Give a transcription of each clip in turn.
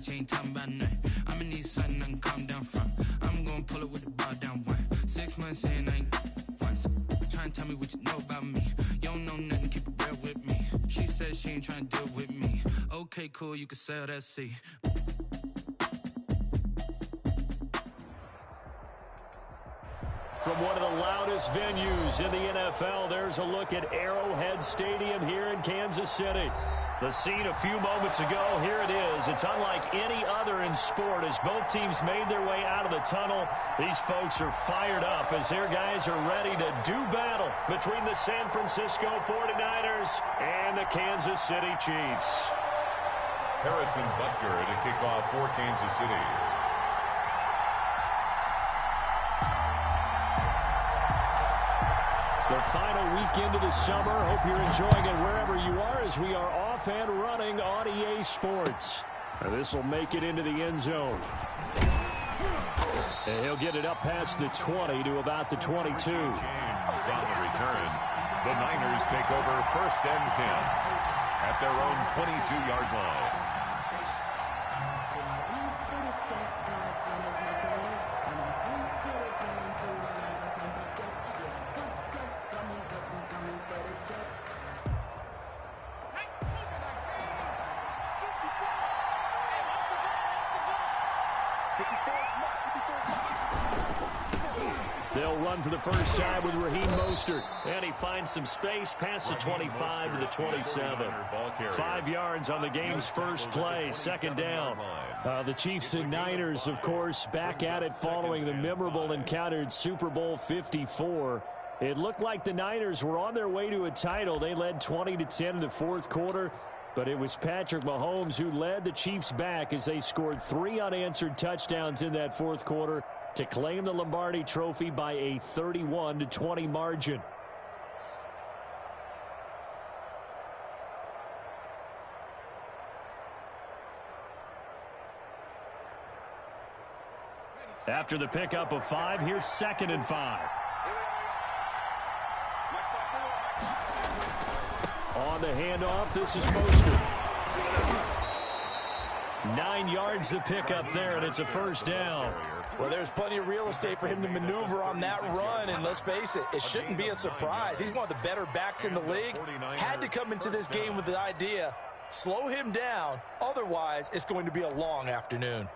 bitch ain't talking about nothing. I'ma need something I can calm down from. I'm gonna pull it with the ball down 6 months in, I ain't once. Trying to tell me what you know about me. You don't know nothing, keep it real with me. She said she ain't trying to deal with me. Okay, cool, you can sell that seat. From one of the loudest venues in the NFL, there's a look at Arrowhead Stadium here in Kansas City. The scene a few moments ago, here it is. It's unlike any other in sport as both teams made their way out of the tunnel. These folks are fired up as their guys are ready to do battle between the San Francisco 49ers and the Kansas City Chiefs. Harrison Butker to kick off for Kansas City. The final weekend of the summer. Hope you're enjoying it wherever you are as we are off and running on EA Sports. This will make it into the end zone. And he'll get it up past the 20 to about the 22. James on the return. The Niners take over first and 10 at their own 22-yard line. They'll run for the first time with Raheem Mostert. And he finds some space past the 25 to the 27. 5 yards on the game's first play, second down. The Chiefs and Niners, of course, back at it following the memorable encounter at Super Bowl 54. It looked like the Niners were on their way to a title. They led 20-10 in the fourth quarter. But it was Patrick Mahomes who led the Chiefs back as they scored 3 unanswered touchdowns in that fourth quarter to claim the Lombardi Trophy by a 31-20 margin. After the pickup of 5, here's 2nd and 5. On the handoff, this is Mostert. 9 yards the pickup there, and it's a first down. Well, there's plenty of real estate for him to maneuver on that run, and let's face it, it shouldn't be a surprise. He's one of the better backs in the league. Had to come into this game with the idea, slow him down, otherwise it's going to be a long afternoon.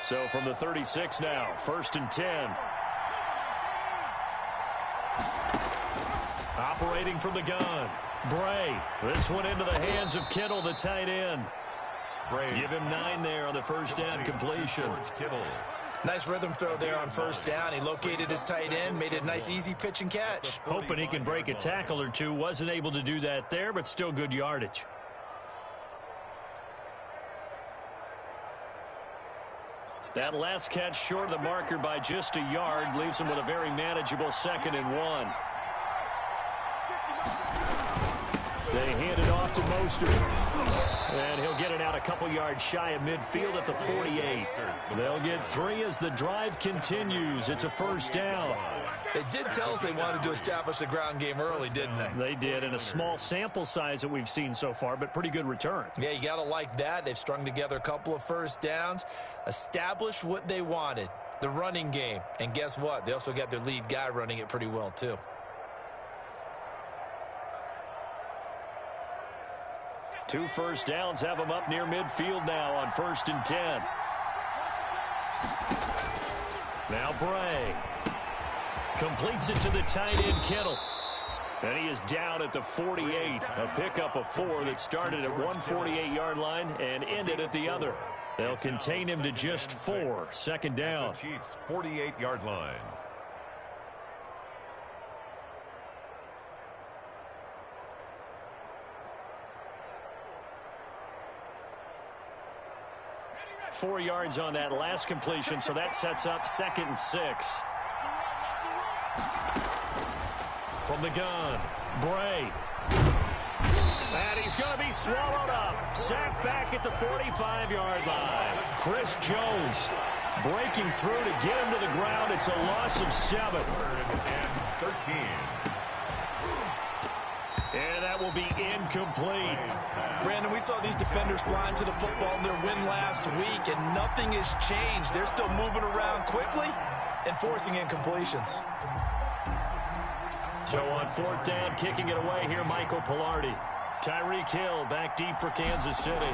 So from the 36 now, 1st and 10. Operating from the gun. Bray. This one into the hands of Kittle, the tight end. Bray. Give him 9 there on the first down completion. Nice rhythm throw there on first down. He located his tight end, made it a nice easy pitch and catch. Hoping he can break a tackle or two. Wasn't able to do that there, but still good yardage. That last catch short of the marker by just a yard leaves him with a very manageable 2nd and 1. They hand it off to Mostert. And he'll get it out a couple yards shy of midfield at the 48. They'll get 3 as the drive continues. It's a first down. They did tell us they wanted to establish the ground game early, didn't they? They did, in a small sample size that we've seen so far, but pretty good return. Yeah, you got to like that. They've strung together a couple of first downs, established what they wanted, the running game. And guess what? They also got their lead guy running it pretty well, too. Two first downs have them up near midfield now on 1st and 10. Now Bray completes it to the tight end Kittle. And he is down at the 48. A pickup of 4 that started at one 48-yard line and ended at the other. They'll contain him to just 4. Second down. Chiefs 48-yard line. Four yards on that last completion, so that sets up 2nd and 6. From the gun, Bray. And he's going to be swallowed up. Sacked back at the 45-yard line. Chris Jones breaking through to get him to the ground. It's a loss of 7. 13. incomplete. Brandon, we saw these defenders flying to the football in their win last week, and nothing has changed. They're still moving around quickly and forcing incompletions. So on 4th down, kicking it away here, Michael Pilardi. Tyreek Hill back deep for Kansas City.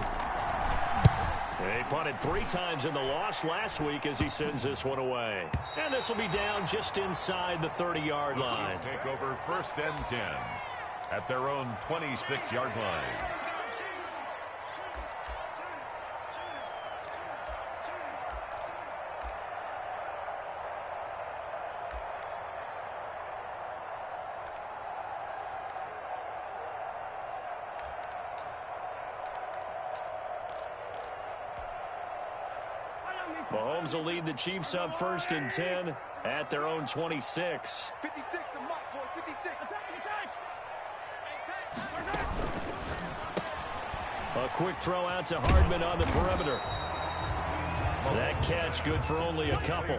They punted 3 times in the loss last week as he sends this one away. And this will be down just inside the 30-yard line. Take over 1st and 10 at their own 26-yard line. Mahomes will lead the Chiefs up 1st and 10 at their own 26. 56, the mark, boys, 56. A quick throw out to Hardman on the perimeter. That catch good for only a couple.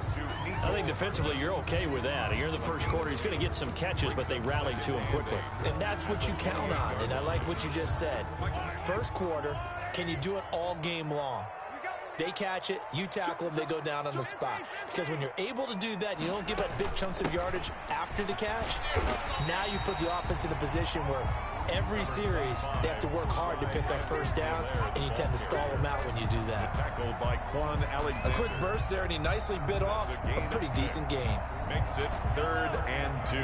I think defensively you're okay with that. Here in the first quarter, he's going to get some catches, but they rallied to him quickly. And that's what you count on, and I like what you just said. First quarter, can you do it all game long? They catch it, you tackle them, they go down on the spot. Because when you're able to do that, you don't give up big chunks of yardage after the catch. Now you put the offense in a position where every series they have to work hard to pick up first downs, and you tend to stall them out when you do that. Tackled by Quan Alexander. A quick burst there, and he nicely bit off a pretty decent game. Makes it 3rd and 2.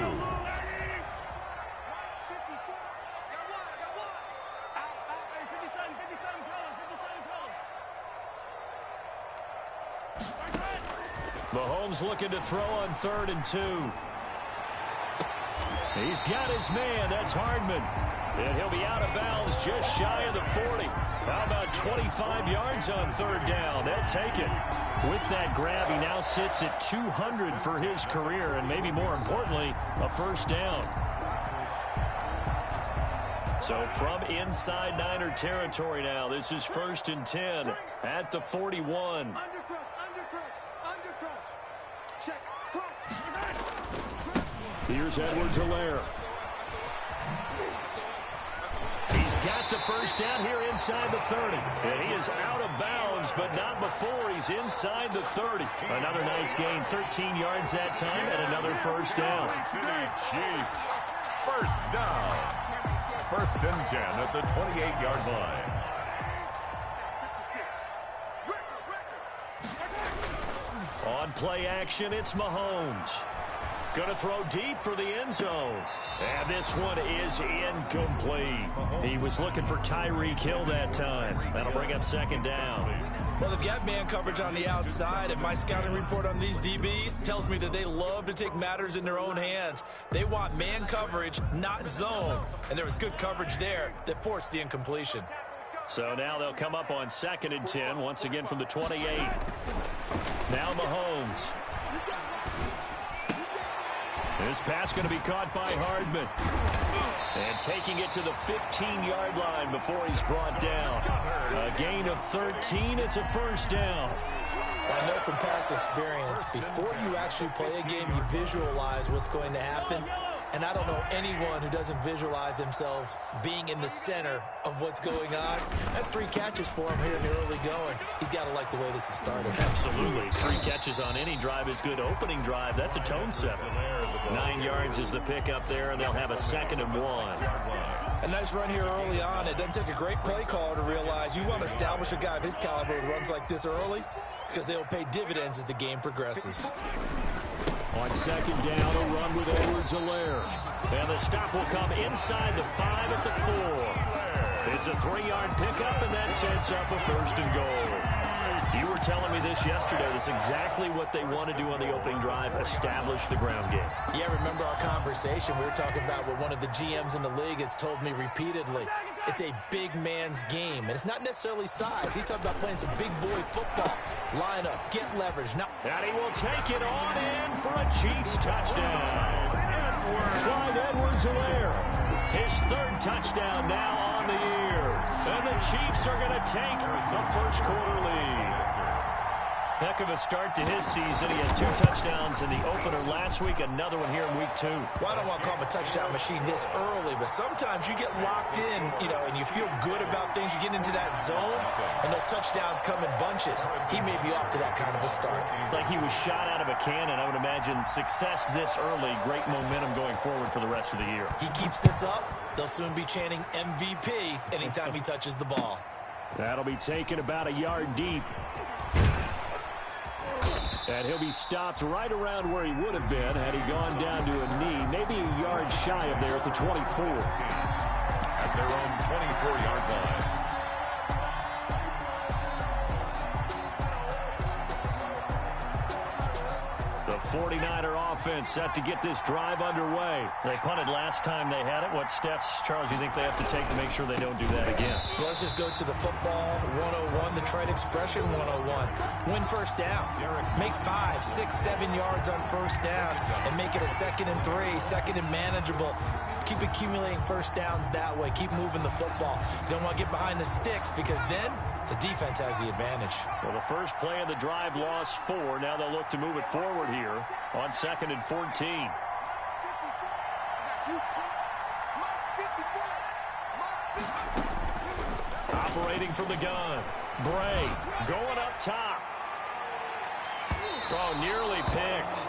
Mahomes looking to throw on 3rd and 2. He's got his man. That's Hardman. And he'll be out of bounds just shy of the 40. How about 25 yards on 3rd down? They'll take it. With that grab, he now sits at 200 for his career, and maybe more importantly, a first down. So from inside Niner territory now, this is 1st and 10 at the 41. Here's Edwards-Helaire. He's got the first down here inside the 30. And he is out of bounds, but not before he's inside the 30. Another nice gain, 13 yards that time, and another first down. City Chiefs, first down. 1st and 10 at the 28-yard line. On play action, it's Mahomes. Going to throw deep for the end zone. And this one is incomplete. He was looking for Tyreek Hill that time. That'll bring up 2nd down. Well, they've got man coverage on the outside, and my scouting report on these DBs tells me that they love to take matters in their own hands. They want man coverage, not zone. And there was good coverage there that forced the incompletion. So now they'll come up on 2nd and 10, once again from the 28. Now Mahomes. This pass going to be caught by Hardman. And taking it to the 15-yard line before he's brought down. A gain of 13. It's a first down. I know from past experience, before you actually play a game, you visualize what's going to happen. And I don't know anyone who doesn't visualize themselves being in the center of what's going on. That's 3 catches for him here in the early going. He's got to like the way this is started. Absolutely. 3 catches on any drive is good. Opening drive, that's a tone setter. 9 yards is the pickup there, and they'll have a 2nd and 1. A nice run here early on. It doesn't take a great play caller to realize you want to establish a guy of his caliber with runs like this early, because they'll pay dividends as the game progresses. On 2nd down, a run with Edwards-Helaire. And the stop will come inside the 5 at the 4. It's a 3-yard pickup, and that sets up a 1st and goal. You were telling me this yesterday. That's exactly what they want to do on the opening drive, establish the ground game. Yeah, remember our conversation? We were talking about what one of the GMs in the league has told me repeatedly. It's a big man's game, and it's not necessarily size. He's talking about playing some big boy football. Line up, get leverage. Now, and he will take it on in for a Chiefs touchdown. Clyde Edwards-Helaire, his 3rd touchdown now on the year. And the Chiefs are going to take a first quarter lead. Heck of a start to his season. He had 2 touchdowns in the opener last week, another one here in week 2. Well, I don't want to call him a touchdown machine this early, but sometimes you get locked in, and you feel good about things. You get into that zone, and those touchdowns come in bunches. He may be off to that kind of a start. It's like he was shot out of a cannon. I would imagine success this early, great momentum going forward for the rest of the year. He keeps this up, they'll soon be chanting MVP anytime he touches the ball. That'll be taken about a yard deep. And he'll be stopped right around where he would have been had he gone down to a knee, maybe a yard shy of there at the 24. At their own 24-yard line. The 49er offense set to get this drive underway. They punted last time they had it. What steps, Charles, you think they have to take to make sure they don't do that again? Well, let's just go to the football 101, the trite expression 101. Win first down. Make 5, 6, 7 yards on first down and make it a 2nd and 3, 2nd and manageable. Keep accumulating first downs that way. Keep moving the football. You don't want to get behind the sticks because then the defense has the advantage. Well, the first play of the drive lost 4. Now they'll look to move it forward here on 2nd and 14. Operating from the gun. Bray going up top. Oh, nearly picked.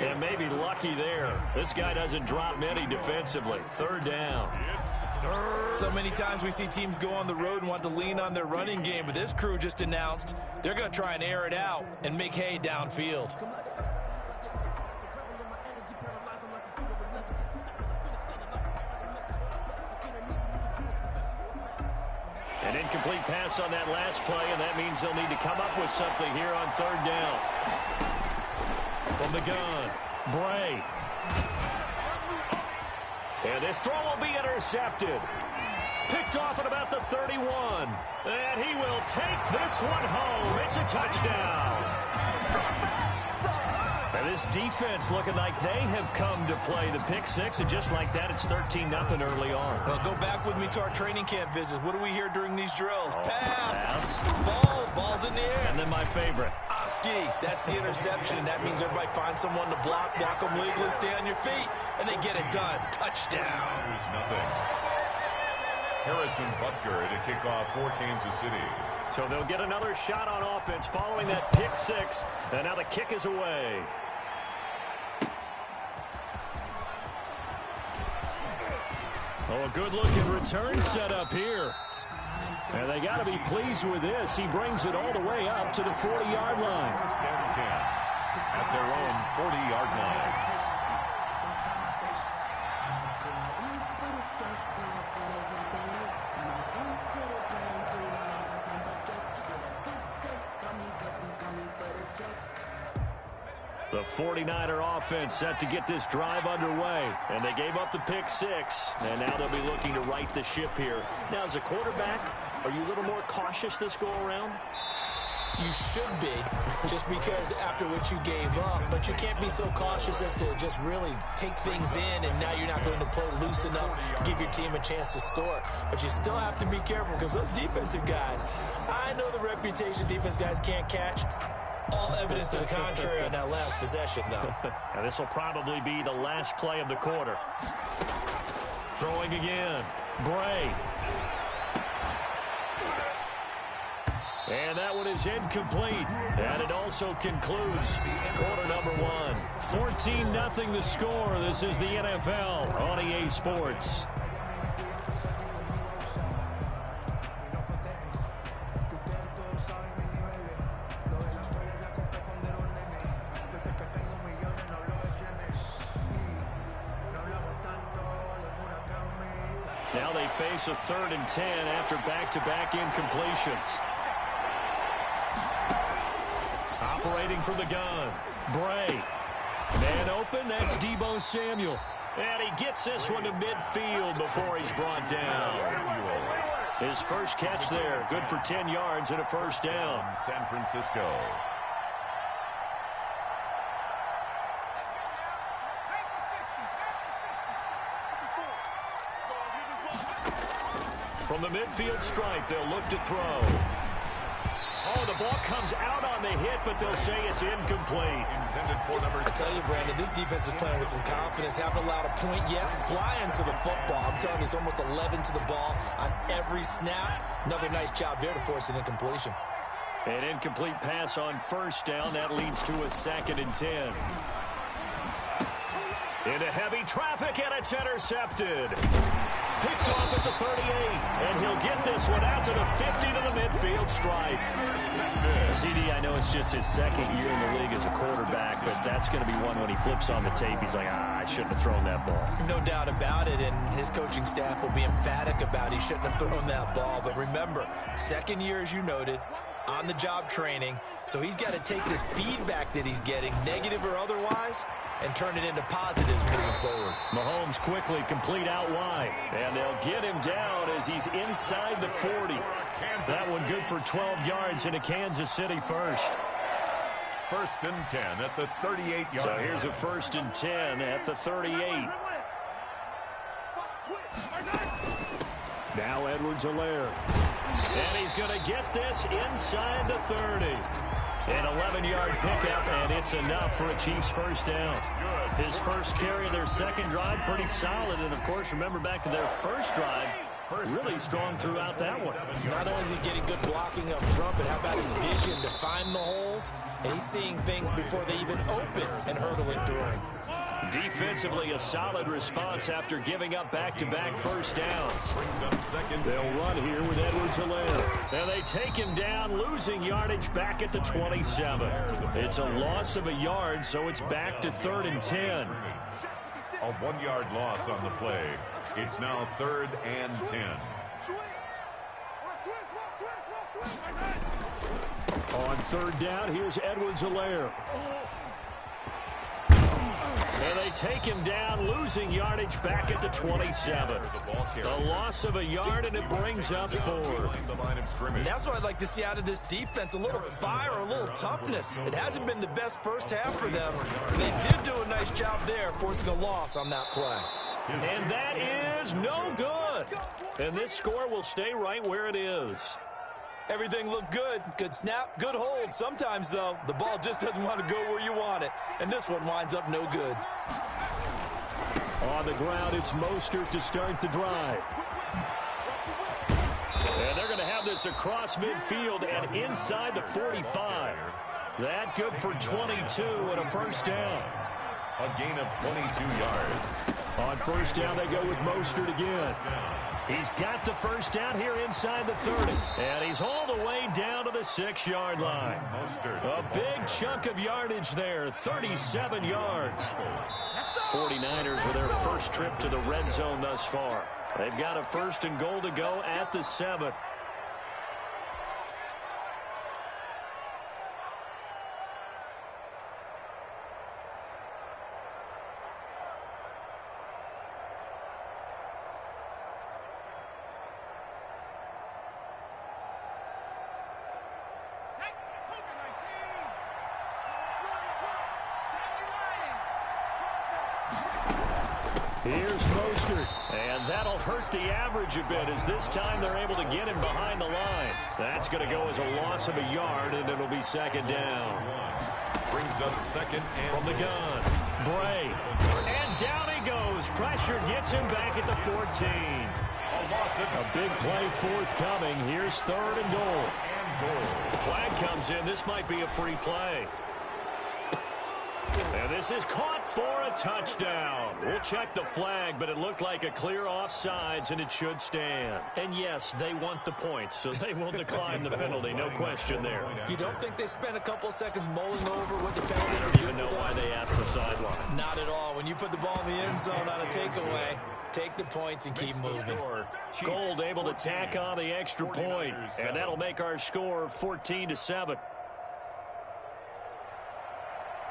And maybe lucky there. This guy doesn't drop many defensively. 3rd down. So many times we see teams go on the road and want to lean on their running game, but this crew just announced they're going to try and air it out and make hay downfield. An incomplete pass on that last play, and that means they'll need to come up with something here on 3rd down. From the gun, Bray. And this throw will be intercepted. Picked off at about the 31. And he will take this one home. It's a touchdown. And this defense looking like they have come to play the pick 6, and just like that, it's 13-0 early on. Well, go back with me to our training camp visits. What do we hear during these drills? Pass. Ball's in the air. And then my favorite. Oski, that's the interception. That means everybody finds someone to block them legally, stay on your feet, and they get it done. Touchdown. There's nothing. Harrison Butker to kick off for Kansas City. So they'll get another shot on offense following that pick 6, and now the kick is away. Oh, a good-looking return set up here. And they got to be pleased with this. He brings it all the way up to the 40-yard line. 1st and 10 at their own 40-yard line. The 49er offense set to get this drive underway. And they gave up the pick 6. And now they'll be looking to right the ship here. Now, as a quarterback, are you a little more cautious this go-around? You should be, just because after what you gave up. But you can't be so cautious as to just really take things in, and now you're not going to play loose enough to give your team a chance to score. But you still have to be careful because those defensive guys, I know the reputation defense guys can't catch. All evidence to the contrary on that last possession, though. And this will probably be the last play of the quarter. Throwing again. Bray. And that one is incomplete. And it also concludes quarter number 1. 14-0 the score. This is the NFL on EA Sports. Now they face a 3rd and 10 after back-to-back incompletions. Operating from the gun. Bray. Man open, that's Deebo Samuel. And he gets this one to midfield before he's brought down. His first catch there, good for 10 yards and a 1st down. San Francisco. From the midfield stripe, they'll look to throw. Oh, the ball comes out on the hit, but they'll say it's incomplete. I tell you, Brandon, this defense is playing with some confidence. Haven't allowed a point yet. Flying to the football. I'm telling you, it's almost 11 to the ball on every snap. Another nice job there to force an incompletion. An incomplete pass on first down. That leads to a 2nd and 10. Into heavy traffic, and it's intercepted. Picked off at the 38, and he'll get this one out to the 50 to the midfield stripe. CD, I know it's just his 2nd year in the league as a quarterback, but that's going to be one when he flips on the tape. He's like, I shouldn't have thrown that ball. No doubt about it, and his coaching staff will be emphatic about he shouldn't have thrown that ball. But remember, 2nd year, as you noted, on-the-job training, so he's got to take this feedback that he's getting, negative or otherwise, and turn it into positives moving forward. Mahomes quickly complete out wide, and they'll get him down as he's inside the 40. That one good for 12 yards into Kansas City first. 1st and 10 at the 38-yard. So here's a 1st and 10 at the 38. Now Edwards-Helaire. And he's going to get this inside the 30. An 11-yard pickup, and it's enough for a Chiefs first down. His first carry of their 2nd drive, pretty solid. And, of course, remember back to their first drive, really strong throughout that one. Not only is he getting good blocking up front, but how about his vision to find the holes? And he's seeing things before they even open and hurtling through him. Defensively, a solid response after giving up back-to-back first downs. They'll run here with Edwards-Helaire. And they take him down, losing yardage back at the 27. It's a loss of a yard, so it's back to 3rd and 10. A 1-yard loss on the play. It's now 3rd and 10. On 3rd down, here's Edwards-Helaire. And they take him down, losing yardage back at the 27. A loss of a yard, and it brings up 4. That's what I'd like to see out of this defense, a little fire, a little toughness. It hasn't been the best first half for them. They did do a nice job there, forcing a loss on that play. And that is no good. And this score will stay right where it is. Everything looked good. Good snap, good hold. Sometimes, though, the ball just doesn't want to go where you want it. And this one winds up no good. On the ground, it's Mostert to start the drive. And they're going to have this across midfield and inside the 45. That good for 22 and a first down. A gain of 22 yards. On first down, they go with Mostert again. He's got the first down here inside the 30. And he's all the way down to the 6-yard line. A big chunk of yardage there, 37 yards. 49ers with their first trip to the red zone thus far. They've got a 1st and goal to go at the 7. Here's Mostert, and that'll hurt the average a bit as this time they're able to get him behind the line. That's going to go as a loss of a yard, and it'll be 2nd down. Brings up 2nd and from the gun. Bray, and down he goes. Pressure gets him back at the 14. A big play forthcoming. Here's 3rd and goal. Flag comes in. This might be a free play. And this is caught for a touchdown. We'll check the flag, but it looked like a clear offsides, and it should stand. And yes, they want the points, so they will decline the penalty. No question there. You don't think they spent a couple of seconds mulling over what the penalty I don't even know why they asked the sideline. Not at all. When you put the ball in the end zone on a takeaway, take the points and keep moving. Gold able to tack on the extra point, and that'll make our score 14-7.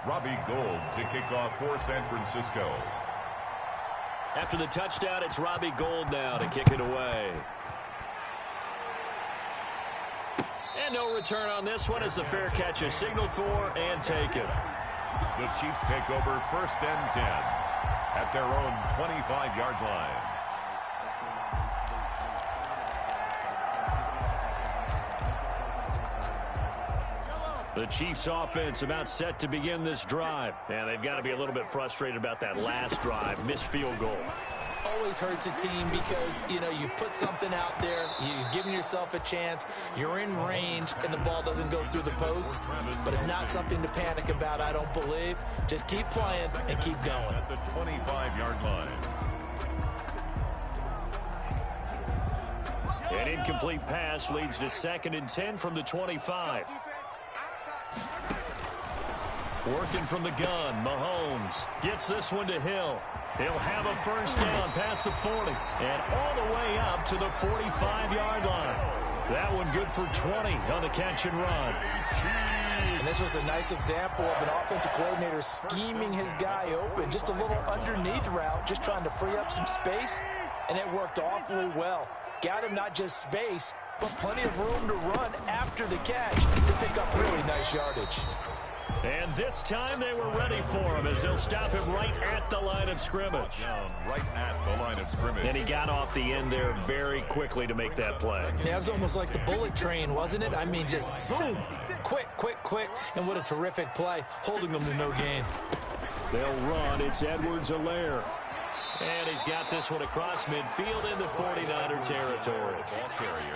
Robbie Gould to kick off for San Francisco. After the touchdown, it's Robbie Gould now to kick it away. And no return on this one as the fair catch is signaled for and taken. The Chiefs take over 1st and 10 at their own 25-yard line. The Chiefs offense about set to begin this drive. And they've got to be a little bit frustrated about that last drive. Missed field goal. Always hurts a team because, you know, you've put something out there, you've given yourself a chance, you're in range, and the ball doesn't go through the post. But it's not something to panic about, I don't believe. Just keep playing and keep going. At the 25-yard line. An incomplete pass leads to 2nd and 10 from the 25. Working from the gun, Mahomes gets this one to Hill. He'll have a first down past the 40 and all the way up to the 45-yard line. That one good for 20 on the catch and run. And this was a nice example of an offensive coordinator scheming his guy open. Just a little underneath route, just trying to free up some space, and it worked awfully well. Got him not just space, but plenty of room to run after the catch to pick up really nice yardage. And this time they were ready for him as they'll stop him right at the line of scrimmage. Right at the line of scrimmage. And he got off the end there very quickly to make that play. Yeah, it was almost like the bullet train, wasn't it? I mean, just zoom, quick, quick, quick. And what a terrific play, holding them to no gain. They'll run. It's Edwards-Helaire. And he's got this one across midfield into 49er territory.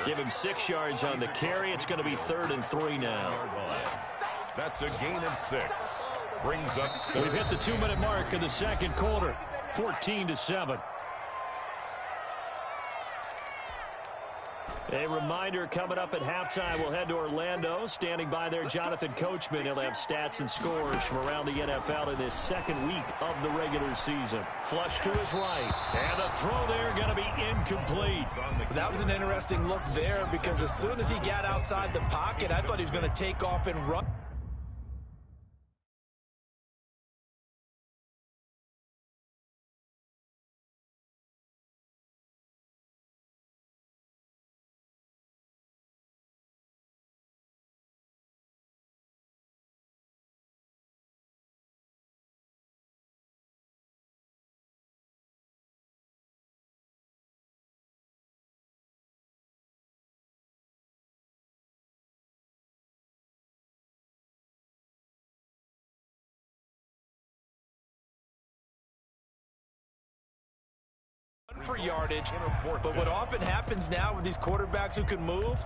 Give him 6 yards on the carry. It's going to be 3rd and 3 now. That's a gain of 6. Brings up. We've hit the 2-minute mark in the second quarter. 14-7. A reminder coming up at halftime. We'll head to Orlando. Standing by there, Jonathan Coachman. He'll have stats and scores from around the NFL in this second week of the regular season. Flush to his right. And the throw there going to be incomplete. That was an interesting look there because as soon as he got outside the pocket, I thought he was going to take off and run. For yardage, but what often happens now with these quarterbacks who can move,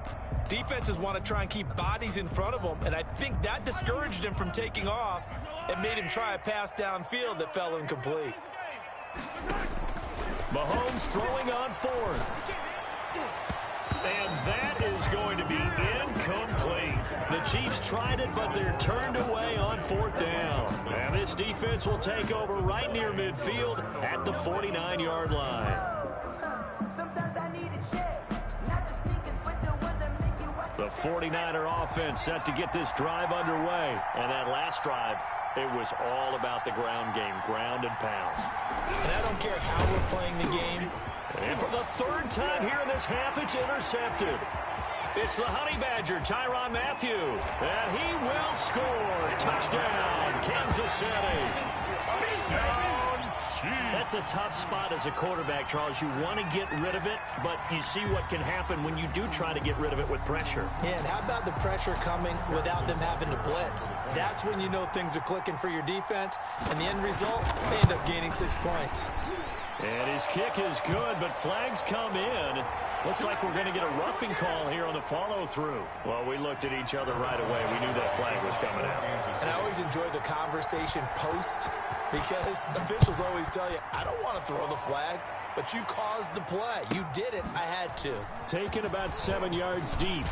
defenses want to try and keep bodies in front of them, and I think that discouraged him from taking off and made him try a pass downfield that fell incomplete. Mahomes throwing on 4th. And that is going to be incomplete. The Chiefs tried it, but they're turned away on 4th down. And this defense will take over right near midfield at the 49-yard line. The 49er offense set to get this drive underway. And that last drive, it was all about the ground game, ground and pound. And I don't care how we're playing the game. And for the 3rd time here in this half, it's intercepted. It's the Honey Badger, Tyrann Mathieu. And he will score. Touchdown, Kansas City. That's a tough spot as a quarterback, Charles. You want to get rid of it, but you see what can happen when you do try to get rid of it with pressure. Yeah, and how about the pressure coming without them having to blitz? That's when you know things are clicking for your defense, and the end result, they end up gaining 6 points. And his kick is good, but flags come in. Looks like we're going to get a roughing call here on the follow-through. Well, we looked at each other right away. We knew that flag was coming out. And I always enjoy the conversation post because officials always tell you, I don't want to throw the flag, but you caused the play. You did it. I had to. Taken about 7 yards deep.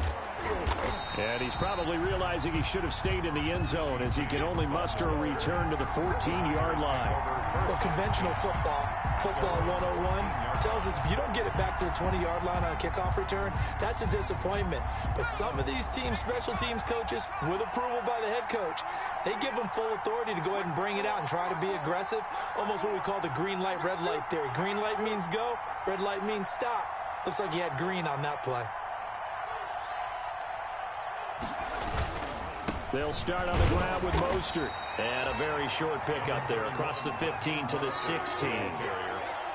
And he's probably realizing he should have stayed in the end zone as he can only muster a return to the 14-yard line. Well, conventional football 101, tells us if you don't get it back to the 20-yard line on a kickoff return, that's a disappointment. But some of these teams, special teams coaches, with approval by the head coach, they give them full authority to go ahead and bring it out and try to be aggressive, almost what we call the green light, red light theory. Green light means go, red light means stop. Looks like he had green on that play. They'll start on the ground with Mostert. And a very short pickup there across the 15 to the 16.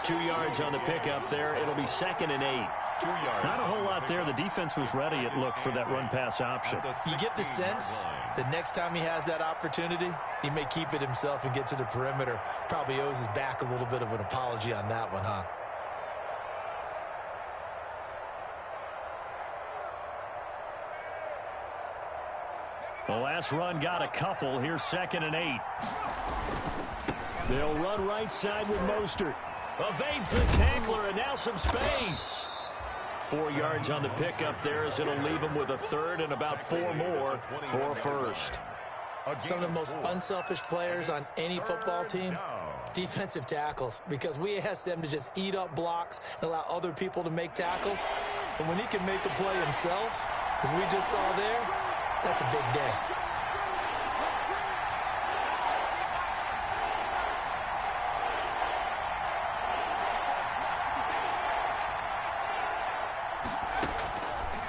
2 yards on the pickup there. It'll be 2nd and 8. Not a whole lot there. The defense was ready, it looked, for that run-pass option. You get the sense that next time he has that opportunity, he may keep it himself and get to the perimeter. Probably owes his back a little bit of an apology on that one, huh? The last run got a couple. Here's 2nd and 8. They'll run right side with Mostert. Evades the tackler, and now some space. 4 yards on the pickup there, as it'll leave him with a 3rd and about 4 more for 1st. Some of the most unselfish players on any football team, defensive tackles, because we ask them to just eat up blocks and allow other people to make tackles. And when he can make a play himself, as we just saw there, that's a big day.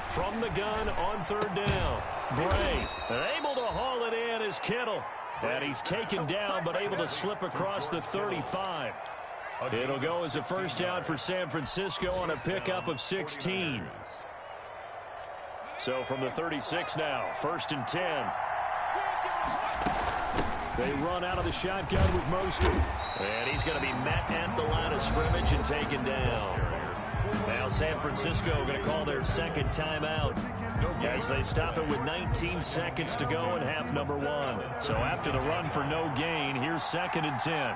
From the gun on 3rd down. Bray able to haul it in is Kittle. And he's taken down but able to slip across the 35. It'll go as a 1st down for San Francisco on a pickup of 16. So from the 36 now, 1st and 10. They run out of the shotgun with Mostert. And he's going to be met at the line of scrimmage and taken down. Now San Francisco going to call their 2nd timeout as they stop it with 19 seconds to go in half number 1. So after the run for no gain, here's 2nd and 10.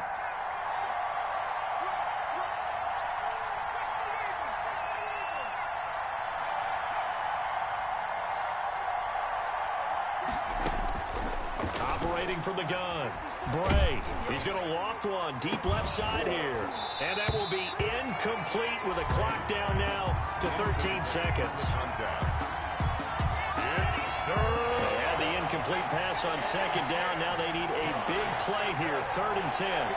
Operating from the gun. Bray, he's going to loft one deep left side here. And that will be incomplete with a clock down now to 13 seconds. They had the incomplete pass on 2nd down. Now they need a big play here, 3rd and 10.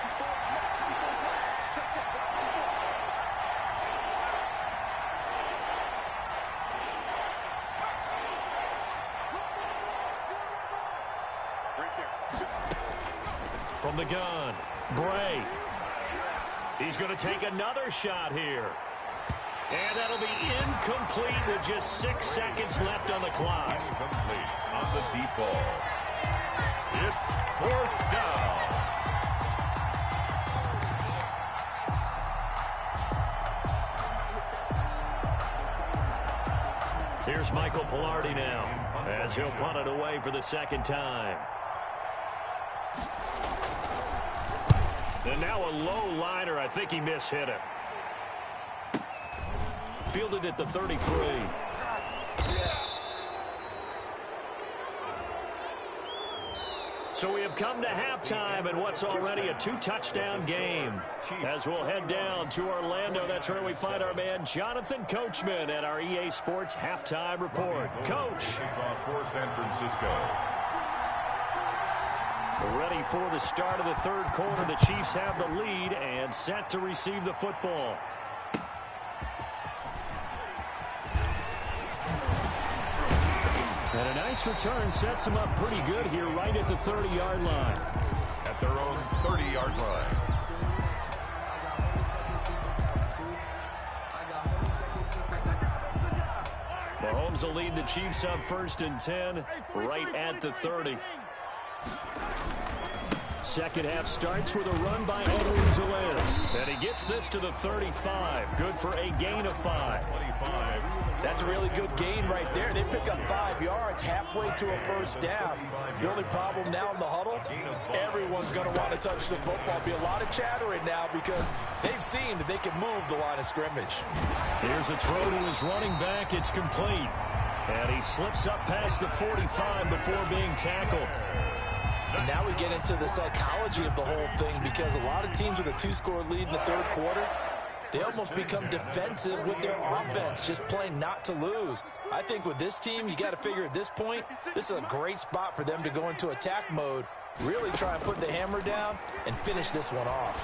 From the gun, Bray. He's going to take another shot here. And that'll be incomplete with just 6 seconds left on the clock. Incomplete on the deep ball. It's 4th down. Here's Michael Pilardi now as he'll punt it away for the 2nd time. And now a low liner. I think he mishit it. Fielded at the 33. So we have come to halftime in what's already a 2-touchdown game. As we'll head down to Orlando, that's where we find our man Jonathan Coachman at our EA Sports Halftime Report. Coach. For San Francisco. Ready for the start of the 3rd quarter. The Chiefs have the lead and set to receive the football. And a nice return sets them up pretty good here right at the 30-yard line. At their own 30-yard line. Mahomes will lead the Chiefs up 1st and 10 right at the 30. 2nd half starts with a run by Edwin Zalea. And he gets this to the 35. Good for a gain of 5. 25. That's a really good gain right there. They pick up 5 yards halfway to a 1st down. The only problem now in the huddle, everyone's going to want to touch the football. Be a lot of chattering now because they've seen that they can move the line of scrimmage. Here's a throw to his running back. It's complete. And he slips up past the 45 before being tackled. And now we get into the psychology of the whole thing because a lot of teams with a 2-score lead in the 3rd quarter, they almost become defensive with their offense, just playing not to lose. I think with this team, you got to figure at this point, this is a great spot for them to go into attack mode, really try and put the hammer down and finish this one off.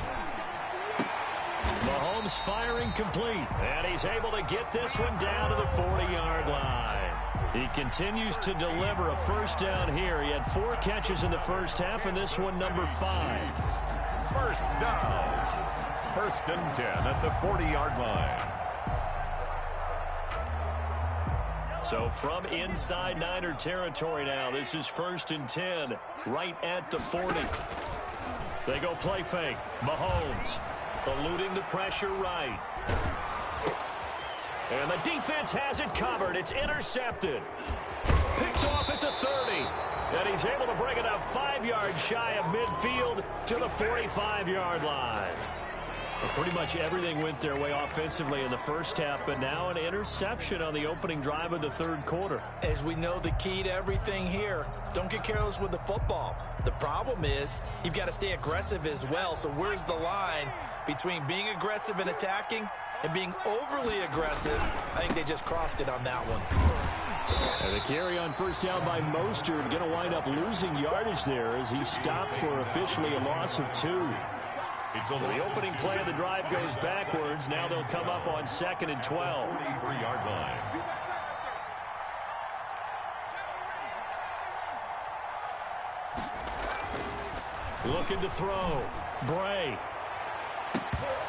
Mahomes firing complete, and he's able to get this one down to the 40-yard line. He continues to deliver a 1st down here. He had 4 catches in the 1st half, and this one number 5. 1st down. 1st and 10 at the 40-yard line. So from inside Niner territory now, this is 1st and 10, right at the 40. They go play fake. Mahomes eluding the pressure right. And the defense has it covered. It's intercepted. Picked off at the 30. And he's able to bring it up 5 yards shy of midfield to the 45-yard line. Well, pretty much everything went their way offensively in the first half, but now an interception on the opening drive of the third quarter. As we know, the key to everything here, don't get careless with the football. The problem is you've got to stay aggressive as well. So where's the line between being aggressive and attacking and being overly aggressive? I think they just crossed it on that one. And the carry on first down by Mostert, going to wind up losing yardage there as he stopped for officially a loss of 2. So the opening play of the drive goes backwards. Now they'll come up on 2nd and 12. 43-yard line. Looking to throw. Bray.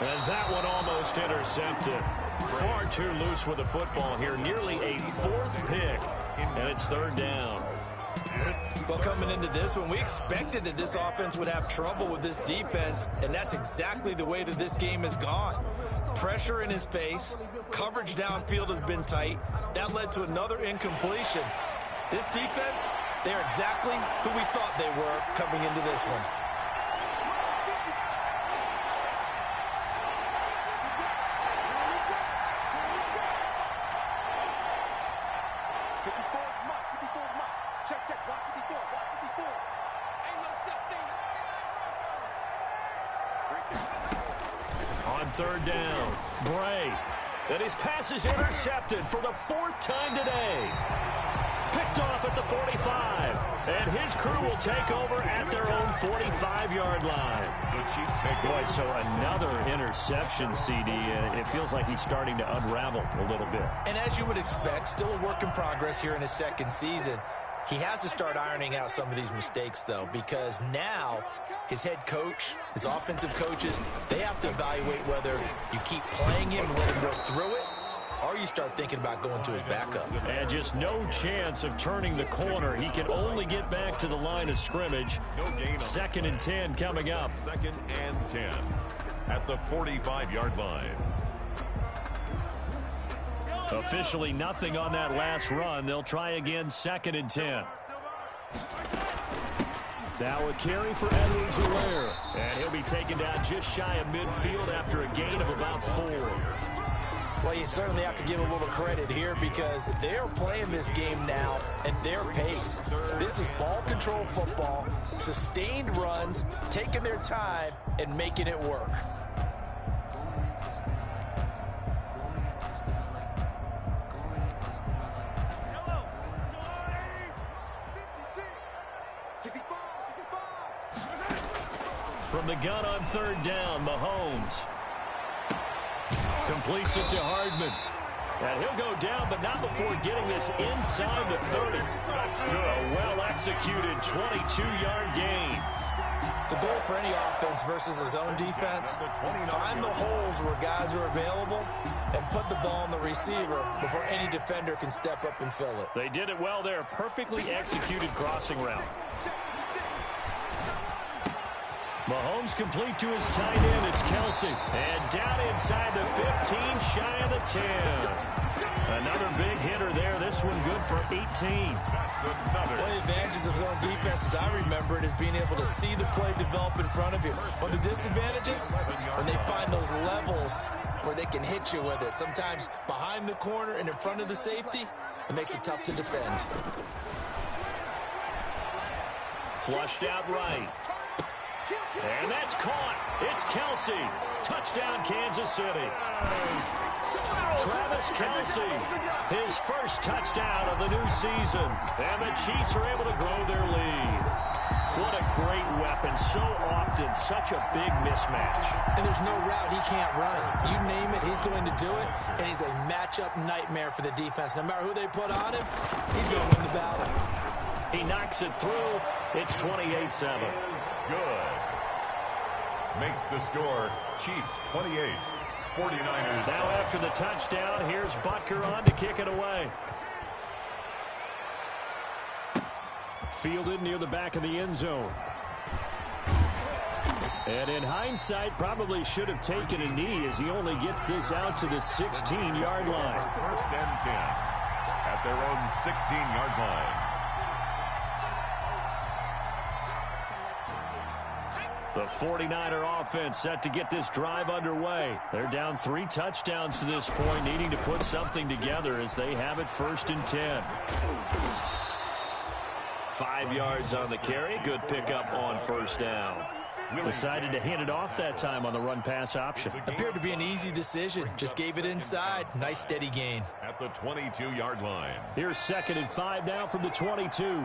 And that one almost intercepted. Far too loose with the football here. Nearly a 4th pick. And it's 3rd down. Well, coming into this one, we expected that this offense would have trouble with this defense, and that's exactly the way that this game has gone. Pressure in his face, coverage downfield has been tight. That led to another incompletion. This defense, they're exactly who we thought they were coming into this one. On 3rd down, Bray. And his pass is intercepted for the 4th time today. Picked off at the 45. And his crew will take over at their own 45-yard line. Boy, so another interception, CD, and it feels like he's starting to unravel a little bit. And as you would expect, still a work in progress here in his 2nd season. He has to start ironing out some of these mistakes, though, because now his head coach, his offensive coaches, they have to evaluate whether you keep playing him and let him work through it, or you start thinking about going to his backup. And just no chance of turning the corner. He can only get back to the line of scrimmage. 2nd and 10 coming up. 2nd and 10 at the 45-yard line. Officially nothing on that last run. They'll try again 2nd and 10. Now a carry for Edwards-Helaire. And he'll be taken down just shy of midfield after a gain of about 4. Well, you certainly have to give a little credit here because they're playing this game now at their pace. This is ball control football, sustained runs, taking their time, and making it work. From the gun on 3rd down, Mahomes completes it to Hardman. And he'll go down, but not before getting this inside the 30. A well-executed 22-yard gain. The goal for any offense versus his own defense, find the holes where guys are available and put the ball on the receiver before any defender can step up and fill it. They did it well there. Perfectly executed crossing route. Mahomes complete to his tight end. It's Kelsey. And down inside the 15, shy of the 10. Another big hitter there. This one good for 18. One of the advantages of zone defense, as I remember it, is being able to see the play develop in front of you. One of the disadvantages, when they find those levels where they can hit you with it. Sometimes behind the corner and in front of the safety, it makes it tough to defend. Flushed out right. And that's caught. It's Kelsey. Touchdown, Kansas City. Travis Kelsey, his first touchdown of the new season. And the Chiefs are able to grow their lead. What a great weapon. So often, such a big mismatch. And there's no route he can't run. You name it, he's going to do it. And he's a matchup nightmare for the defense. No matter who they put on him, he's going to win the battle. He knocks it through. It's 28-7. Good. Makes the score Chiefs 28, 49ers. Now after the touchdown, here's Butker on to kick it away. fielded near the back of the end zone. And in hindsight, probably should have taken a knee as he only gets this out to the 16-yard line. First and 10 at their own 16-yard line. The 49er offense set to get this drive underway. They're down 3 touchdowns to this point, needing to put something together as they have it first and 10. 5 yards on the carry. Good pickup on first down. Decided to hand it off that time on the run-pass option. Appeared to be an easy decision. Just gave it inside. Nice steady gain. At the 22-yard line. Here's 2nd and 5 now from the 22.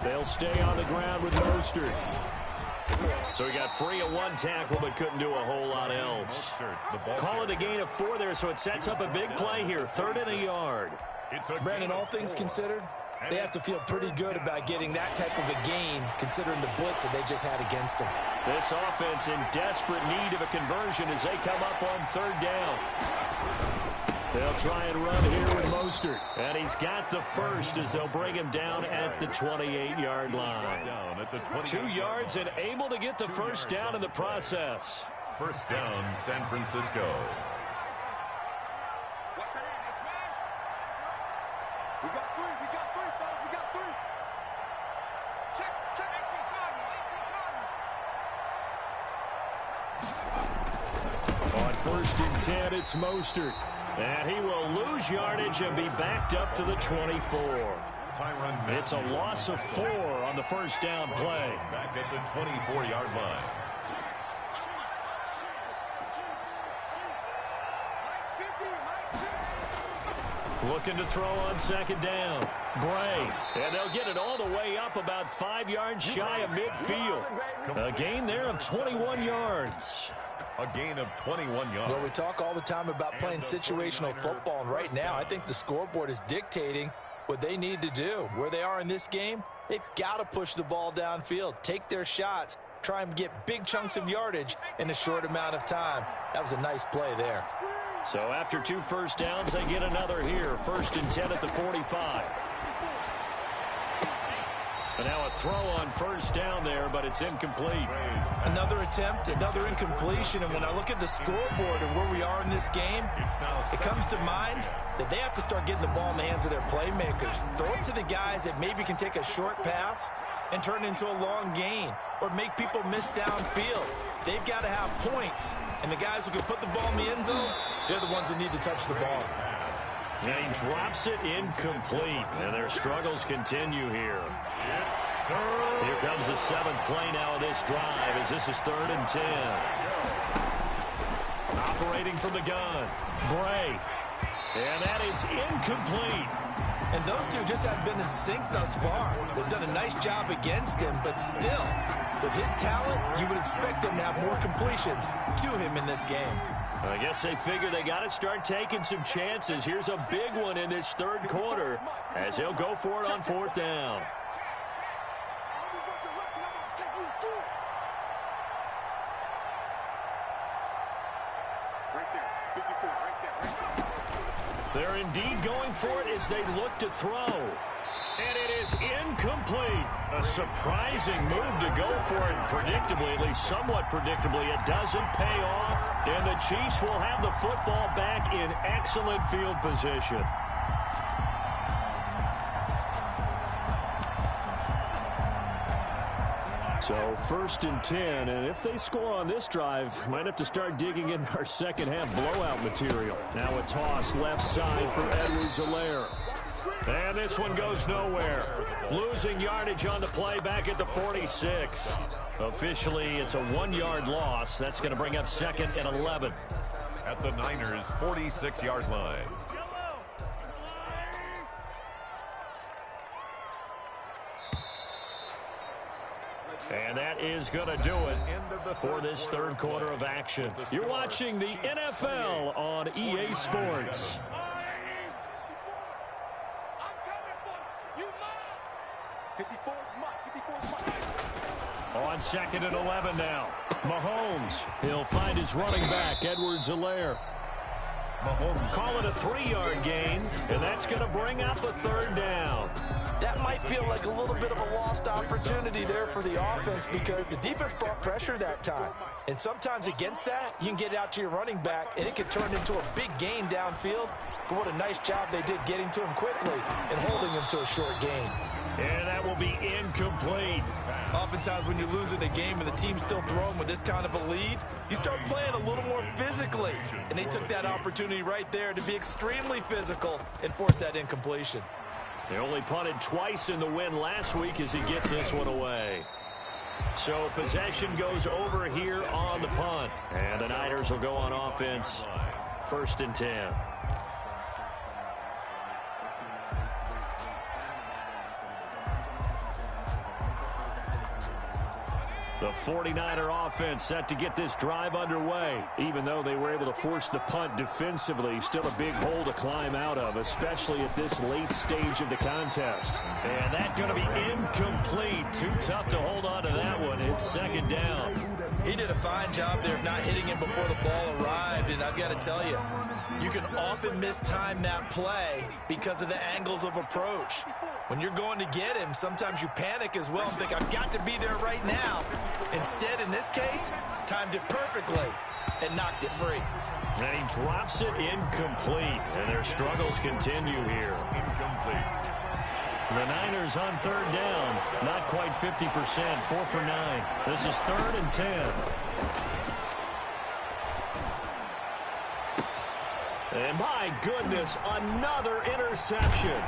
They'll stay on the ground with Mostert. So he got free of 1 tackle but couldn't do a whole lot else. Call it a gain of 4 there, so it sets up a big play here. 3rd and a yard. Brandon, all things considered, they have to feel pretty good about getting that type of a gain considering the blitz that they just had against them. This offense in desperate need of a conversion as they come up on 3rd down. They'll try and run here with Mostert. And he's got the first as they'll bring him down at the 28-yard line. 2 yards and able to get the first down in the process. First down, San Francisco. We got 3, fellas, we got 3. Check. 18 On 1st and 10, it's Mostert. And he will lose yardage and be backed up to the 24. It's a loss of 4 on the first down play. Back at the 24-yard line. Looking to throw on 2nd down. Bray. And they'll get it all the way up about 5 yards shy of midfield. A gain there of 21 yards. A gain of 21 yards. Well, we talk all the time about playing situational football, and right now I think the scoreboard is dictating what they need to do. Where they are in this game, they've got to push the ball downfield, take their shots, try and get big chunks of yardage in a short amount of time. That was a nice play there. So after 2 first downs, they get another here. 1st and 10 at the 45. And now a throw on first down there, but it's incomplete. Another attempt, another incompletion, and when I look at the scoreboard and where we are in this game, it comes to mind that they have to start getting the ball in the hands of their playmakers. Throw it to the guys that maybe can take a short pass and turn it into a long gain or make people miss downfield. They've got to have points, and the guys who can put the ball in the end zone, they're the ones that need to touch the ball. And he drops it incomplete, and their struggles continue here. Here comes the 7th play now of this drive as this is 3rd and 10. Operating from the gun, Bray. And that is incomplete. And those two just haven't been in sync thus far. They've done a nice job against him, but still, with his talent, you would expect them to have more completions to him in this game. I guess they figure they got to start taking some chances. Here's a big one in this 3rd quarter as he'll go for it on 4th down. They're indeed going for it as they look to throw. And it is incomplete. A surprising move to go for it. Predictably, at least somewhat predictably, it doesn't pay off. And the Chiefs will have the football back in excellent field position. So 1st and 10, and if they score on this drive, might have to start digging in our second half blowout material. Now a toss left side for Edwards-Helaire. And this one goes nowhere. Losing yardage on the play back at the 46. Officially, it's a 1-yard loss. That's going to bring up 2nd and 11. At the Niners' 46-yard line. And that is going to do it for this 3rd quarter of action. You're watching the NFL on EA Sports. On 2nd and 11 now. Mahomes, he'll find his running back, Edwards-Helaire. Call it a 3-yard gain, and that's going to bring up a 3rd down. That might feel like a little bit of a lost opportunity there for the offense because the defense brought pressure that time. And sometimes against that, you can get it out to your running back, and it can turn into a big gain downfield. But what a nice job they did getting to him quickly and holding him to a short gain. And that will be incomplete. Oftentimes when you're losing a game and the team's still throwing with this kind of a lead, you start playing a little more physically. And they took that opportunity right there to be extremely physical and force that incompletion. They only punted twice in the win last week as he gets this one away. So possession goes over here on the punt. And the Niners will go on offense. 1st and 10. The 49er offense set to get this drive underway. Even though they were able to force the punt defensively, still a big hole to climb out of, especially at this late stage of the contest. And that's going to be incomplete. Too tough to hold on to that one. It's 2nd down. He did a fine job there of not hitting him before the ball arrived, and I've got to tell you, you can often mistime that play because of the angles of approach. When you're going to get him, sometimes you panic as well and think, I've got to be there right now. Instead, in this case, timed it perfectly and knocked it free. And he drops it incomplete, and their struggles continue here. Incomplete. The Niners on 3rd down, not quite 50%, 4 for 9. This is 3rd and 10. And my goodness, another interception.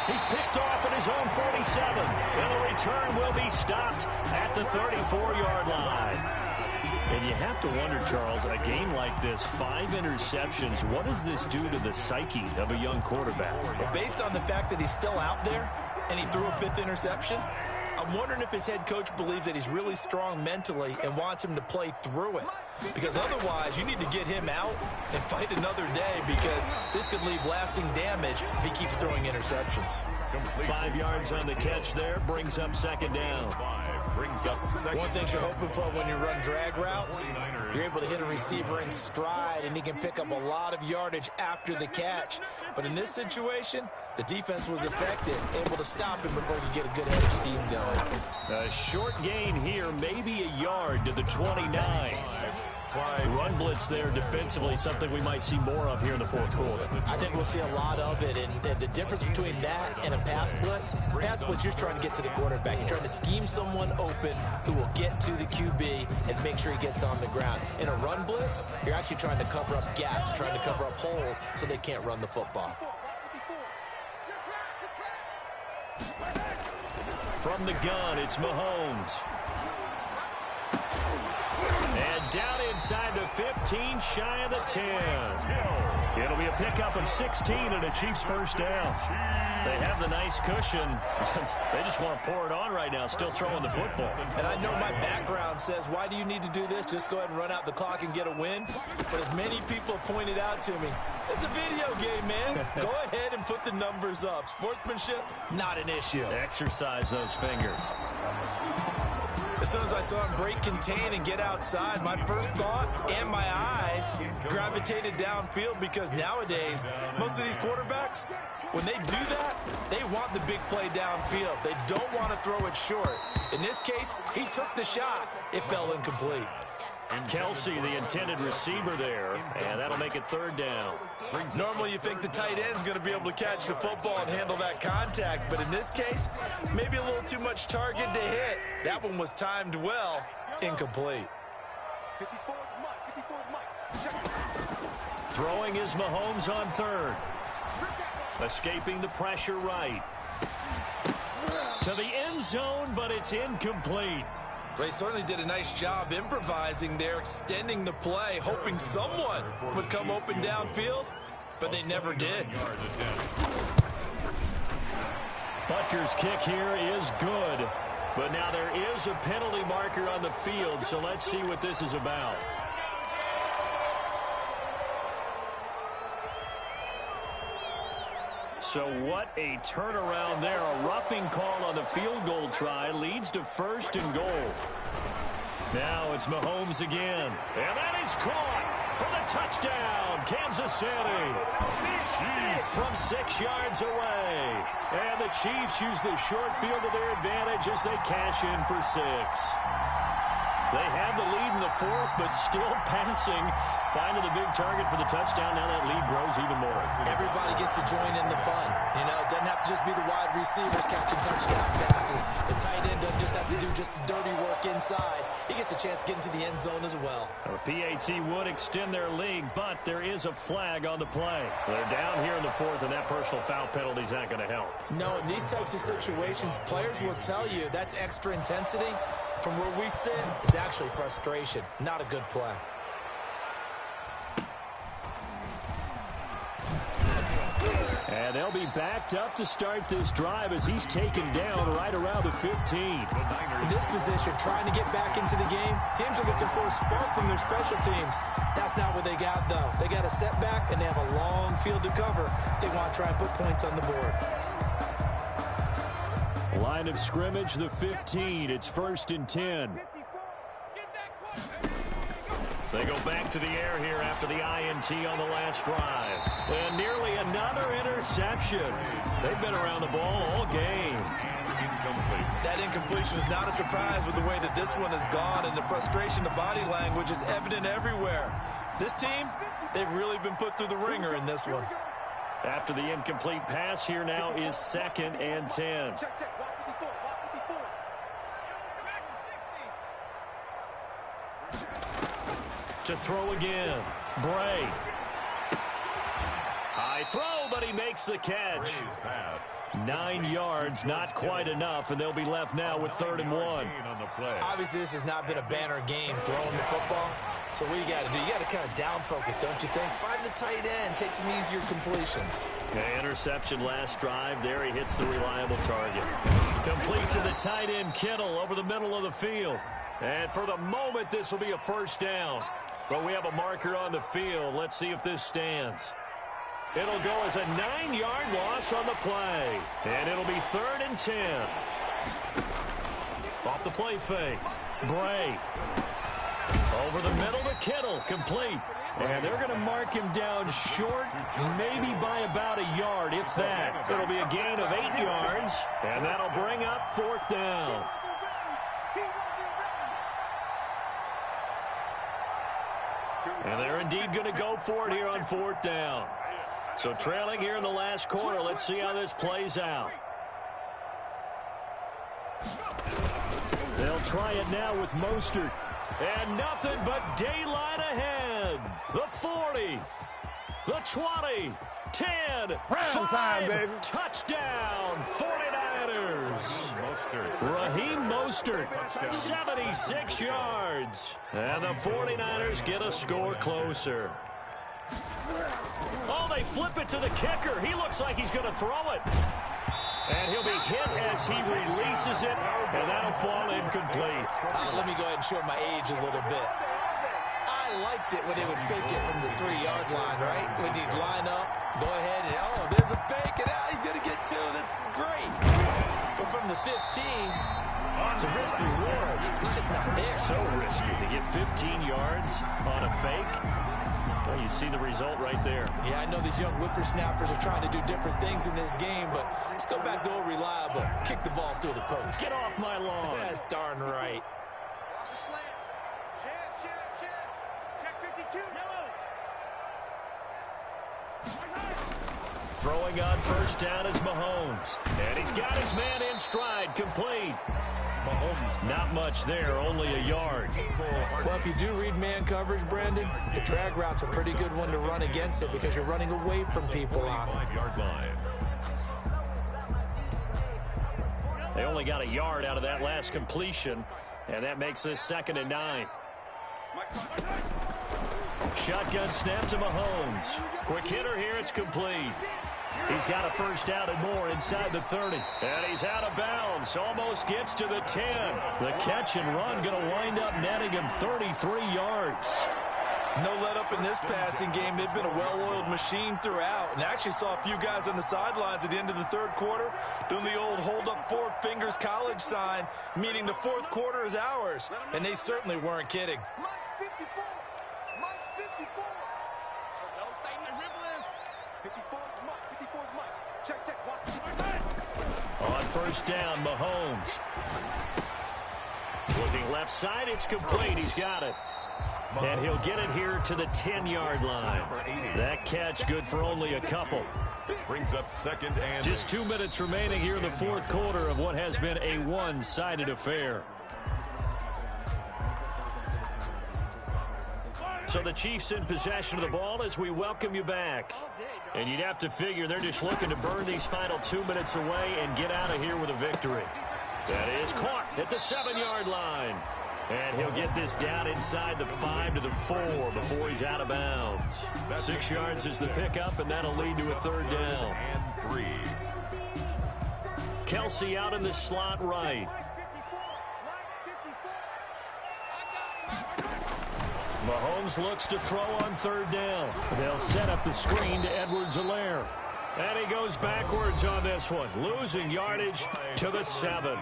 He's picked off at his own 47, and the return will be stopped at the 34-yard line. And you have to wonder, Charles, a game like this, 5 interceptions, what does this do to the psyche of a young quarterback? Well, based on the fact that he's still out there and he threw a 5th interception, I'm wondering if his head coach believes that he's really strong mentally and wants him to play through it. Because otherwise, you need to get him out and fight another day because this could leave lasting damage if he keeps throwing interceptions. 5 yards on the catch there, brings up 2nd down. One thing you're hoping for when you run drag routes, you're able to hit a receiver in stride and he can pick up a lot of yardage after the catch. But in this situation, the defense was effective, able to stop him before he could get a good head of steam going. A short gain here, maybe a yard to the 29. Run blitz there defensively, something we might see more of here in the 4th quarter. I think we'll see a lot of it, and the difference between that and a pass blitz, you're trying to get to the quarterback. You're trying to scheme someone open who will get to the QB and make sure he gets on the ground. In a run blitz, you're actually trying to cover up gaps, trying to cover up holes so they can't run the football. From the gun, it's Mahomes. And down inside the 15, shy of the 10. It'll be a pickup of 16 and a Chiefs 1st down. They have the nice cushion. They just want to pour it on right now, still throwing the football. And I know my background says, why do you need to do this? Just go ahead and run out the clock and get a win. But as many people have pointed out to me, it's a video game, man. Go ahead and put the numbers up. Sportsmanship, not an issue. Exercise those fingers. As soon as I saw him break contain and get outside, my first thought and my eyes gravitated downfield because nowadays, most of these quarterbacks, when they do that, they want the big play downfield. They don't want to throw it short. In this case, he took the shot. It fell incomplete. Kelsey, the intended receiver there, and that'll make it 3rd down. Normally you think the tight end's going to be able to catch the football and handle that contact, but in this case, maybe a little too much target to hit. That one was timed well, incomplete. Throwing is Mahomes on 3rd. Escaping the pressure right. To the end zone, but it's incomplete. They certainly did a nice job improvising there, extending the play, hoping someone would come open downfield, but they never did. Butker's kick here is good, but now there is a penalty marker on the field, so let's see what this is about. So what a turnaround there. A roughing call on the field goal try leads to 1st and goal. Now it's Mahomes again. And that is caught. for the touchdown, Kansas City. From 6 yards away. And the Chiefs use the short field to their advantage as they cash in for 6. They have the lead in the fourth, but still passing. Finding the big target for the touchdown. Now that lead grows even more. Everybody gets to join in the fun. You know, it doesn't have to just be the wide receivers catching touchdown passes. The tight end doesn't just have to do just the dirty work inside. He gets a chance to get into the end zone as well. A PAT would extend their lead, but there is a flag on the play. They're down here in the fourth, and that personal foul penalty is not going to help. No, in these types of situations, players will tell you that's extra intensity. From where we sit, it's actually frustration. Not a good play. And they'll be backed up to start this drive as he's taken down right around the 15. In this position, trying to get back into the game, teams are looking for a spark from their special teams. That's not what they got, though. They got a setback, and they have a long field to cover if they want to try and put points on the board. Line of scrimmage, the 15. It's 1st and 10. They go back to the air here after the INT on the last drive. And nearly another interception. They've been around the ball all game. That incompletion is not a surprise with the way that this one has gone, and the frustration, the body language is evident everywhere. This team, they've really been put through the ringer in this one. After the incomplete pass, here now is 2nd and 10. To throw again. Bray. High throw, but he makes the catch. 9 yards, not quite enough, and they'll be left now with 3rd and 1. Obviously, this has not been a banner game throwing the football. So what you got to do, you got to kind of down focus, don't you think? Find the tight end, take some easier completions. Okay, interception last drive. There he hits the reliable target. Complete to the tight end, Kittle, over the middle of the field. And for the moment, this will be a 1st down. But we have a marker on the field. Let's see if this stands. It'll go as a 9-yard loss on the play. And it'll be 3rd and 10. Off the play fake. Bray. Over the middle to Kittle. Complete. And they're going to mark him down short, maybe by about a yard, if that. It'll be a gain of 8 yards. And that'll bring up 4th down. And they're indeed going to go for it here on 4th down. So trailing here in the last quarter. Let's see how this plays out. They'll try it now with Mostert. And nothing but daylight ahead. The 40. The 20. 10. Round time, baby. Touchdown. 49ers. Raheem Mostert, 76 yards. And the 49ers get a score closer. Oh, they flip it to the kicker. He looks like he's going to throw it. And he'll be hit as he releases it, and that'll fall incomplete. Let me go ahead and show my age a little bit. I liked it when they would fake it from the 3-yard line, right? When he'd line up, go ahead, and oh, there's a fake, and he's going to get 2. That's great. But from the 15, the risk reward is just not there. So risky to get 15 yards on a fake. Well, you see the result right there. Yeah, I know these young whippersnappers are trying to do different things in this game, but let's go back to old reliable. Kick the ball through the post. Get off my lawn. That's darn right. Throwing on 1st down is Mahomes. And he's got his man in stride, complete. Mahomes, not much there, only a yard. Well, if you do read man coverage, Brandon, the drag route's a pretty good one to run against it because you're running away from people on it. 5-yard line. They only got a yard out of that last completion, and that makes this 2nd and 9. Shotgun snap to Mahomes. Quick hitter here, it's complete. He's got a 1st down and more inside the 30. And he's out of bounds. Almost gets to the 10. The catch and run going to wind up netting him 33 yards. No let up in this passing game. They've been a well-oiled machine throughout. And I actually saw a few guys on the sidelines at the end of the 3rd quarter doing the old hold up 4 fingers college sign, meaning the 4th quarter is ours. And they certainly weren't kidding. Mike 54. Mike 54. On first down, Mahomes. Looking left side, it's complete. He's got it. And he'll get it here to the 10-yard line. That catch good for only a couple. Brings up second and just 2 minutes remaining here in the fourth quarter of what has been a one-sided affair. So the Chiefs in possession of the ball as we welcome you back. And you'd have to figure they're just looking to burn these final 2 minutes away and get out of here with a victory. That is caught at the 7-yard line. And he'll get this down inside the 5 to the 4 before he's out of bounds. 6 yards is the pickup, and that'll lead to a third down. And 3. Kelsey out in the slot right. Mahomes looks to throw on third down. They'll set up the screen to Edwards-Helaire. And he goes backwards on this one, losing yardage to the 7.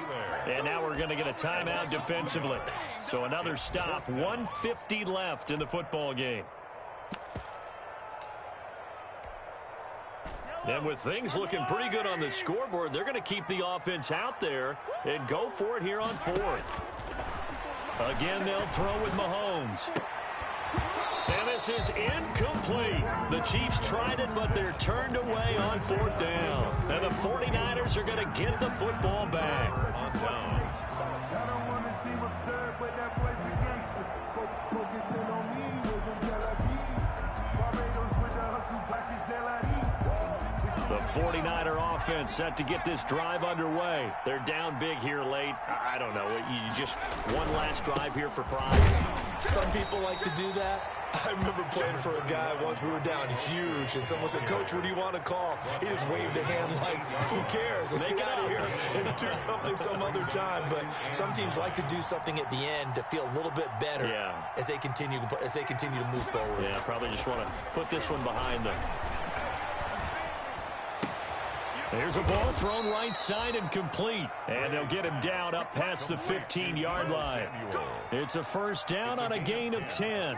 And now we're going to get a timeout defensively. So another stop, 1:50 left in the football game. And with things looking pretty good on the scoreboard, they're going to keep the offense out there and go for it here on fourth. Again, they'll throw with Mahomes. And this is incomplete. The Chiefs tried it, but they're turned away on fourth down. And the 49ers are going to get the football back. The 49er offense set to get this drive underway. They're down big here late. I don't know. You just one last drive here for pride. Some people like to do that. I remember playing for a guy once. We were down huge, and someone said, "Coach, what do you want to call?" He just waved a hand like, "Who cares? Let's get out of here and do something some other time." But some teams like to do something at the end to feel a little bit better as they continue to move forward. Yeah, probably just want to put this one behind them. There's a ball thrown right side and complete. And they'll get him down up past the 15-yard line. It's a first down on a gain of 10.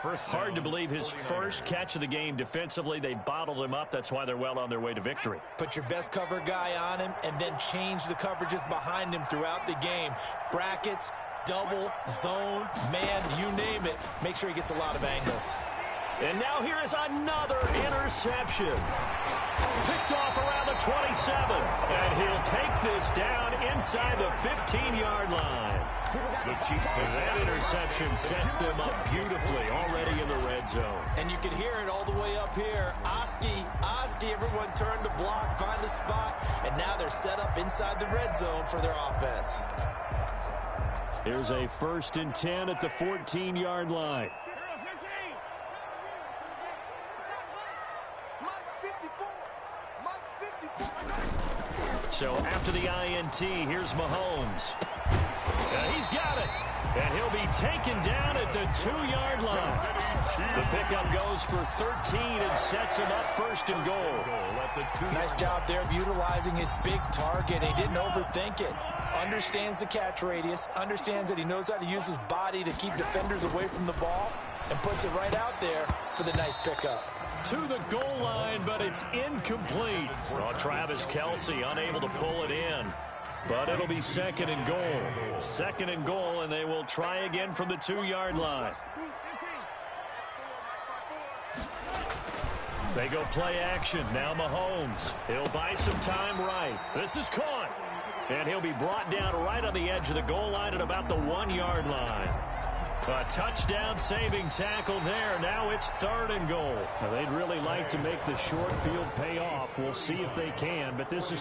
Hard to believe his first catch of the game defensively. They bottled him up. That's why they're well on their way to victory. Put your best cover guy on him and then change the coverages behind him throughout the game. Brackets, double, zone, man, you name it. Make sure he gets a lot of angles. And now here is another interception. Picked off around the 27. And he'll take this down inside the 15-yard line. That interception sets them up beautifully already in the red zone. And you can hear it all the way up here. Oski, everyone turned to block, find a spot, and now they're set up inside the red zone for their offense. Here's a 1st and 10 at the 14-yard line. So after the INT, here's Mahomes. He's got it. And he'll be taken down at the 2-yard line. The pickup goes for 13 and sets him up 1st and goal. Nice job there of utilizing his big target. He didn't overthink it. Understands the catch radius. Understands that he knows how to use his body to keep defenders away from the ball. And puts it right out there for the nice pickup. To the goal line, but it's incomplete. Well, Travis Kelsey unable to pull it in. But it'll be 2nd and goal. 2nd and goal, and they will try again from the 2-yard line. They go play action. Now Mahomes. He'll buy some time right. This is caught. And he'll be brought down right on the edge of the goal line at about the 1-yard line. A touchdown-saving tackle there. Now it's 3rd and goal. Now, they'd really like to make the short field pay off. We'll see if they can, but this is